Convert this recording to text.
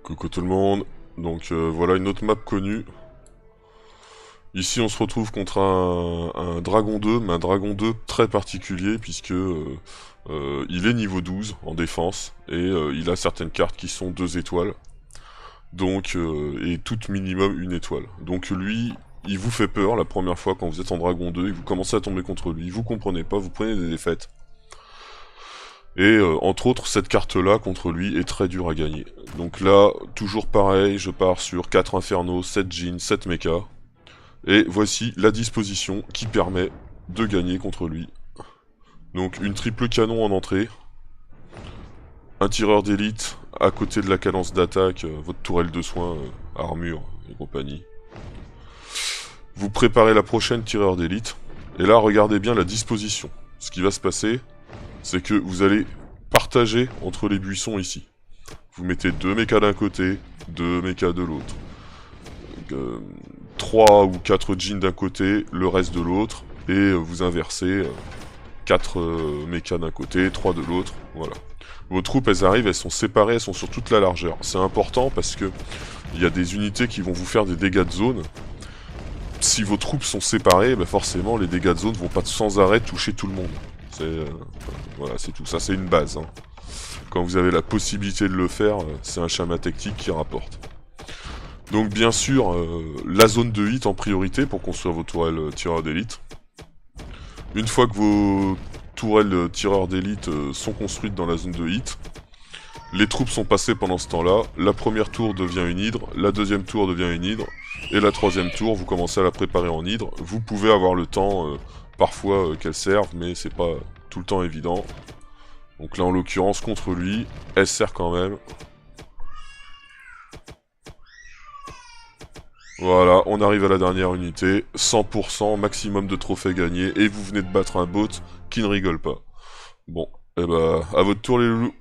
Coucou tout le monde, donc voilà une autre map connue. Ici on se retrouve contre un Dragon 2, mais un Dragon 2 très particulier puisque il est niveau 12 en défense et il a certaines cartes qui sont 2 étoiles. Donc, et toutes minimum 1 étoile. Donc lui, il vous fait peur la première fois quand vous êtes en Dragon 2 et que vous commencez à tomber contre lui, vous comprenez pas, vous prenez des défaites. Et entre autres, cette carte-là, contre lui, est très dure à gagner. Donc là, toujours pareil, je pars sur 4 Infernos, 7 Djinns, 7 Mecha. Et voici la disposition qui permet de gagner contre lui. Donc une triple canon en entrée. Un tireur d'élite à côté de la cadence d'attaque, votre tourelle de soins, armure et compagnie. Vous préparez la prochaine tireur d'élite. Et là, regardez bien la disposition. Ce qui va se passer, c'est que vous allez partager entre les buissons ici. Vous mettez 2 mechas d'un côté, 2 mechas de l'autre. 3 ou 4 djinns d'un côté, le reste de l'autre. Et vous inversez 4 mechas d'un côté, 3 de l'autre. Voilà. Vos troupes, elles arrivent, elles sont séparées, elles sont sur toute la largeur. C'est important parce que il y a des unités qui vont vous faire des dégâts de zone. Si vos troupes sont séparées, bah forcément les dégâts de zone vont pas sans arrêt toucher tout le monde. Voilà, c'est tout. Ça, c'est une base. Hein. Quand vous avez la possibilité de le faire, c'est un schéma tactique qui rapporte. Donc, bien sûr, la zone de hit en priorité pour construire vos tourelles tireurs d'élite. Une fois que vos tourelles tireurs d'élite sont construites dans la zone de hit, les troupes sont passées pendant ce temps-là. La première tour devient une hydre, la deuxième tour devient une hydre, et la troisième tour, vous commencez à la préparer en hydre. Vous pouvez avoir le temps... parfois qu'elles servent, mais c'est pas tout le temps évident. Donc là, en l'occurrence, contre lui, elle sert quand même. Voilà, on arrive à la dernière unité. 100%, maximum de trophées gagnés, et vous venez de battre un bot qui ne rigole pas. Bon, et bah, à votre tour les loulous.